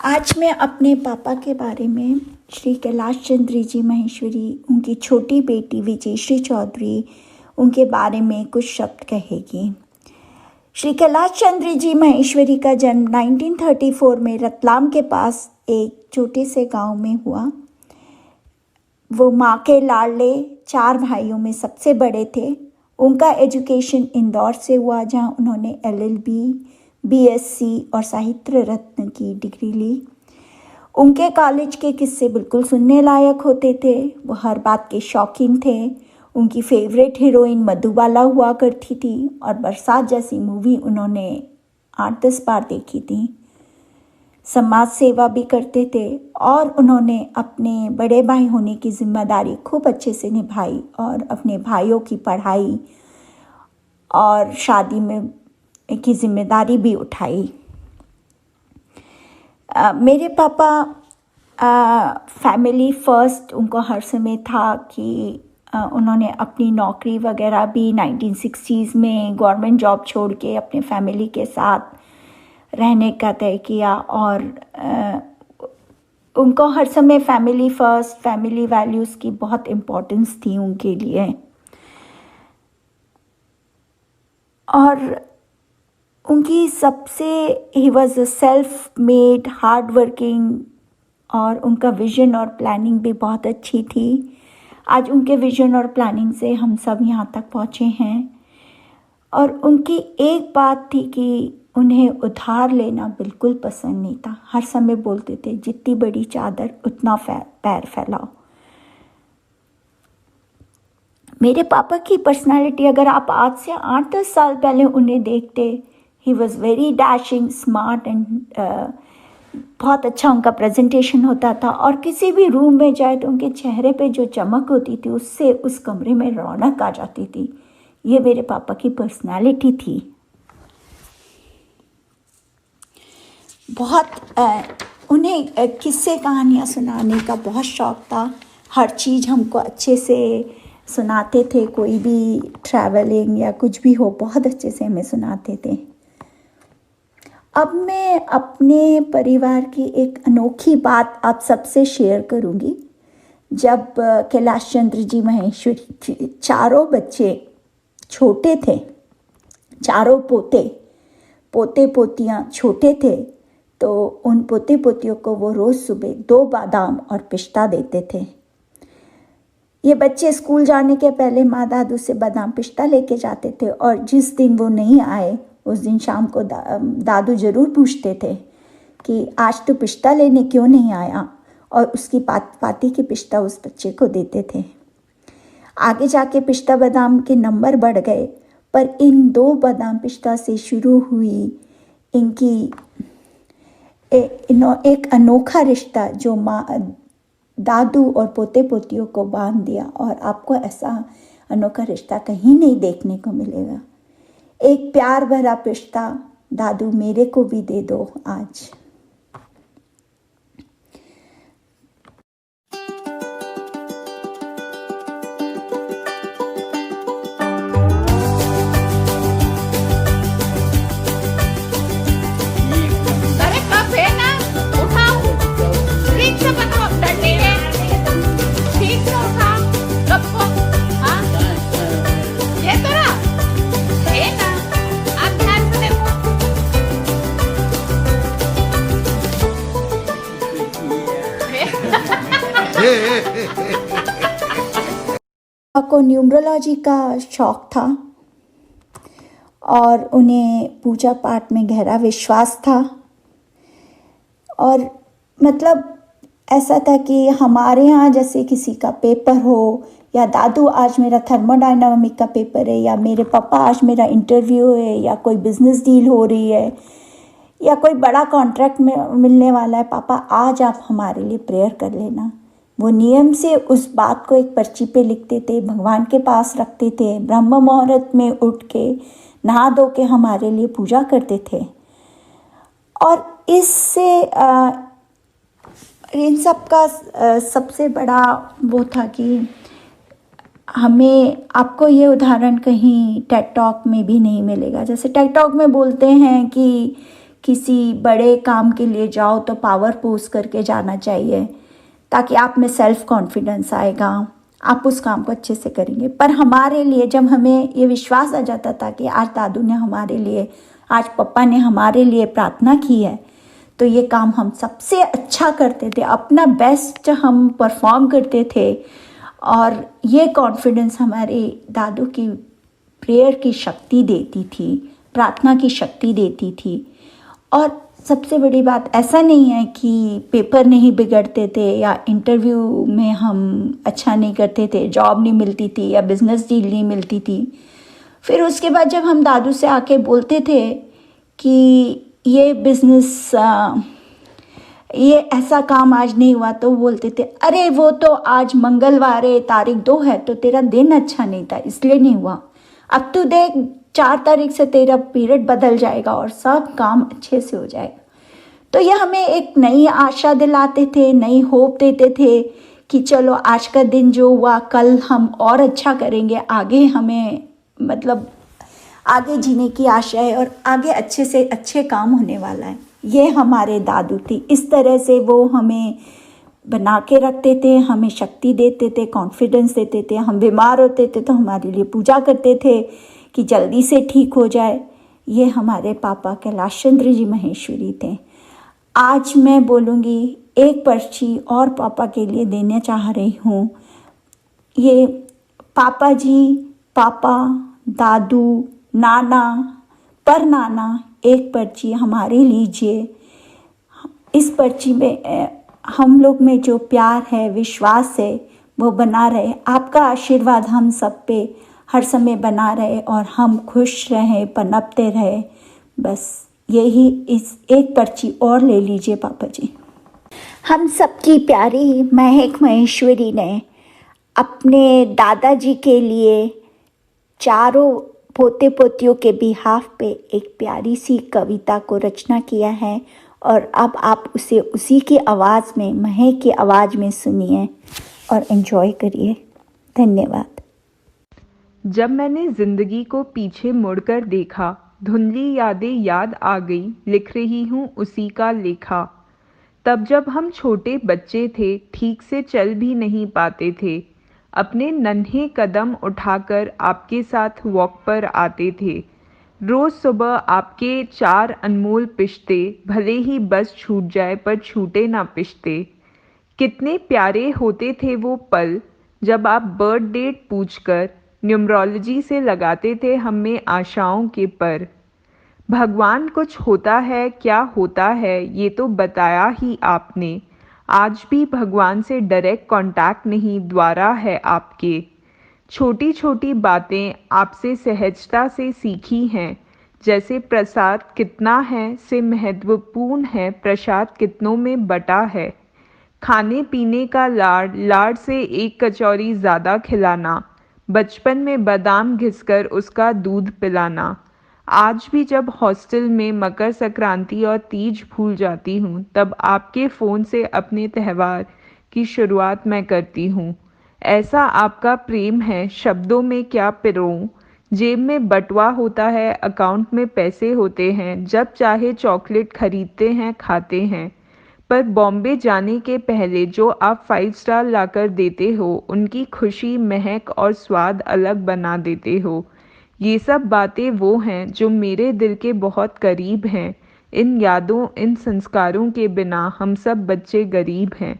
आज मैं अपने पापा के बारे में श्री कैलाश चंद्र जी महेश्वरी, उनकी छोटी बेटी विजयश्री चौधरी, उनके बारे में कुछ शब्द कहेगी। श्री कैलाश चंद्र जी महेश्वरी का जन्म 1934 में रतलाम के पास एक छोटे से गांव में हुआ। वो माँ के लाडले 4 भाइयों में सबसे बड़े थे। उनका एजुकेशन इंदौर से हुआ, जहाँ उन्होंने LLB, BSc और साहित्य रत्न की डिग्री ली। उनके कॉलेज के किस्से बिल्कुल सुनने लायक होते थे। वो हर बात के शौकीन थे। उनकी फेवरेट हीरोइन मधुबाला हुआ करती थी और बरसात जैसी मूवी उन्होंने 8-10 बार देखी थी। समाज सेवा भी करते थे और उन्होंने अपने बड़े भाई होने की जिम्मेदारी खूब अच्छे से निभाई और अपने भाइयों की पढ़ाई और शादी में की जिम्मेदारी भी उठाई। मेरे पापा फैमिली फर्स्ट उनको हर समय था कि उन्होंने अपनी नौकरी वगैरह भी 1960s में गवर्नमेंट जॉब छोड़ के अपने फैमिली के साथ रहने का तय किया और उनको हर समय फैमिली फर्स्ट, फैमिली वैल्यूज़ की बहुत इम्पोर्टेंस थी उनके लिए। और उनकी सबसे he was a self made hard working और उनका विज़न और प्लानिंग भी बहुत अच्छी थी। आज उनके विज़न और प्लानिंग से हम सब यहाँ तक पहुँचे हैं। और उनकी एक बात थी कि उन्हें उधार लेना बिल्कुल पसंद नहीं था। हर समय बोलते थे जितनी बड़ी चादर उतना पैर फैलाओ। मेरे पापा की पर्सनालिटी अगर आप आज से 8-10 साल पहले उन्हें देखते, he was very dashing, smart and बहुत अच्छा उनका प्रेजेंटेशन होता था और किसी भी रूम में जाए तो उनके चेहरे पे जो चमक होती थी उससे उस कमरे में रौनक आ जाती थी। ये मेरे पापा की पर्सनालिटी थी। बहुत उन्हें किस्से कहानियाँ सुनाने का बहुत शौक़ था। हर चीज़ हमको अच्छे से सुनाते थे। कोई भी ट्रैवलिंग या कुछ भी हो बहुत अच्छे से हमें सुनाते थे। अब मैं अपने परिवार की एक अनोखी बात आप सबसे शेयर करूंगी। जब कैलाश चंद्र जी महेश्वरी के 4 बच्चे छोटे थे, 4 पोते पोतियाँ छोटे थे, तो उन पोते पोतियों को वो रोज़ सुबह 2 बादाम और पिस्ता देते थे। ये बच्चे स्कूल जाने के पहले माँ दादू से बादाम पिस्ता लेके जाते थे और जिस दिन वो नहीं आए उस दिन शाम को दादू ज़रूर पूछते थे कि आज तो पिस्ता लेने क्यों नहीं आया, और उसकी पाती की पिस्ता उस बच्चे को देते थे। आगे जाके पिस्ता बादाम के नंबर बढ़ गए, पर इन 2 बादाम पिस्ता से शुरू हुई इनकी एक अनोखा रिश्ता जो माँ दादू और पोते पोतियों को बांध दिया। और आपको ऐसा अनोखा रिश्ता कहीं नहीं देखने को मिलेगा। एक प्यार भरा पिस्ता दादू मेरे को भी दे दो आज। को न्यूमरोलॉजी का शौक़ था और उन्हें पूजा पाठ में गहरा विश्वास था। और मतलब ऐसा था कि हमारे यहाँ जैसे किसी का पेपर हो, या दादू आज मेरा थर्मोडायनामिक का पेपर है, या मेरे पापा आज मेरा इंटरव्यू है, या कोई बिज़नेस डील हो रही है, या कोई बड़ा कॉन्ट्रैक्ट में मिलने वाला है, पापा आज आप हमारे लिए प्रेयर कर लेना। वो नियम से उस बात को एक पर्ची पे लिखते थे, भगवान के पास रखते थे, ब्रह्म मुहूर्त में उठ के नहा धो के हमारे लिए पूजा करते थे। और इससे इन सब का सबसे बड़ा वो था कि हमें, आपको ये उदाहरण कहीं टेड टॉक में भी नहीं मिलेगा। जैसे टेड टॉक में बोलते हैं कि किसी बड़े काम के लिए जाओ तो पावर पोज करके जाना चाहिए, ताकि आप में सेल्फ कॉन्फिडेंस आएगा, आप उस काम को अच्छे से करेंगे। पर हमारे लिए जब हमें ये विश्वास आ जाता था कि आज दादू ने हमारे लिए, आज पापा ने हमारे लिए प्रार्थना की है, तो ये काम हम सबसे अच्छा करते थे, अपना बेस्ट हम परफॉर्म करते थे। और ये कॉन्फिडेंस हमारे दादू की प्रेयर की शक्ति देती थी, प्रार्थना की शक्ति देती थी। और सबसे बड़ी बात, ऐसा नहीं है कि पेपर नहीं बिगड़ते थे या इंटरव्यू में हम अच्छा नहीं करते थे, जॉब नहीं मिलती थी या बिजनेस डील नहीं मिलती थी। फिर उसके बाद जब हम दादू से आके बोलते थे कि ये बिजनेस, ये ऐसा काम आज नहीं हुआ, तो बोलते थे अरे वो तो आज मंगलवार है, तारीख 2 है, तो तेरा दिन अच्छा नहीं था इसलिए नहीं हुआ। अब तू देख 4 तारीख से तेरा पीरियड बदल जाएगा और सब काम अच्छे से हो जाएगा। तो ये हमें एक नई आशा दिलाते थे, नई होप देते थे कि चलो आज का दिन जो हुआ कल हम और अच्छा करेंगे, आगे हमें मतलब आगे जीने की आशा है और आगे अच्छे से अच्छे काम होने वाला है। ये हमारे दादू थी, इस तरह से वो हमें बना के रखते थे, हमें शक्ति देते थे, कॉन्फिडेंस देते थे। हम बीमार होते थे तो हमारे लिए पूजा करते थे कि जल्दी से ठीक हो जाए। ये हमारे पापा कैलाश चंद्र जी माहेश्वरी थे। आज मैं बोलूँगी एक पर्ची और पापा के लिए देना चाह रही हूँ। ये पापा जी, पापा, दादू, नाना, पर नाना, एक पर्ची हमारे लीजिए। इस पर्ची में हम लोग में जो प्यार है, विश्वास है, वो बना रहे। आपका आशीर्वाद हम सब पे हर समय बना रहे और हम खुश रहें, पनपते रहे। बस यही, इस एक पर्ची और ले लीजिए पापा जी। हम सबकी प्यारी महक महेश्वरी ने अपने दादाजी के लिए चारों पोते पोतियों के बिहाफ पे एक प्यारी सी कविता को रचना किया है और अब आप उसे उसी की आवाज़ में, महक की आवाज़ में सुनिए और एंजॉय करिए। धन्यवाद। जब मैंने जिंदगी को पीछे मुड़कर देखा, धुंधली यादें याद आ गई, लिख रही हूँ उसी का लेखा। तब जब हम छोटे बच्चे थे, ठीक से चल भी नहीं पाते थे, अपने नन्हे कदम उठाकर आपके साथ वॉक पर आते थे। रोज़ सुबह आपके 4 अनमोल पिश्ते, भले ही बस छूट जाए पर छूटे ना पिश्ते। कितने प्यारे होते थे वो पल, जब आप बर्थ डेट पूछकर न्यूमरोलॉजी से लगाते थे हम में आशाओं के पर। भगवान कुछ होता है, क्या होता है, ये तो बताया ही आपने। आज भी भगवान से डायरेक्ट कांटेक्ट नहीं, द्वारा है आपके। छोटी छोटी बातें आपसे सहजता से सीखी हैं, जैसे प्रसाद कितना है से महत्वपूर्ण है, प्रसाद कितनों में बटा है। खाने पीने का लाड, लाड से एक कचौरी ज़्यादा खिलाना, बचपन में बादाम घिसकर उसका दूध पिलाना। आज भी जब हॉस्टल में मकर संक्रांति और तीज भूल जाती हूँ, तब आपके फ़ोन से अपने त्यौहार की शुरुआत मैं करती हूँ। ऐसा आपका प्रेम है, शब्दों में क्या पिरोऊं। जेब में बटुआ होता है, अकाउंट में पैसे होते हैं, जब चाहे चॉकलेट खरीदते हैं, खाते हैं। पर बॉम्बे जाने के पहले जो आप 5 स्टार लाकर देते हो, उनकी खुशी, महक और स्वाद अलग बना देते हो। ये सब बातें वो हैं जो मेरे दिल के बहुत करीब हैं। इन यादों, इन संस्कारों के बिना हम सब बच्चे गरीब हैं।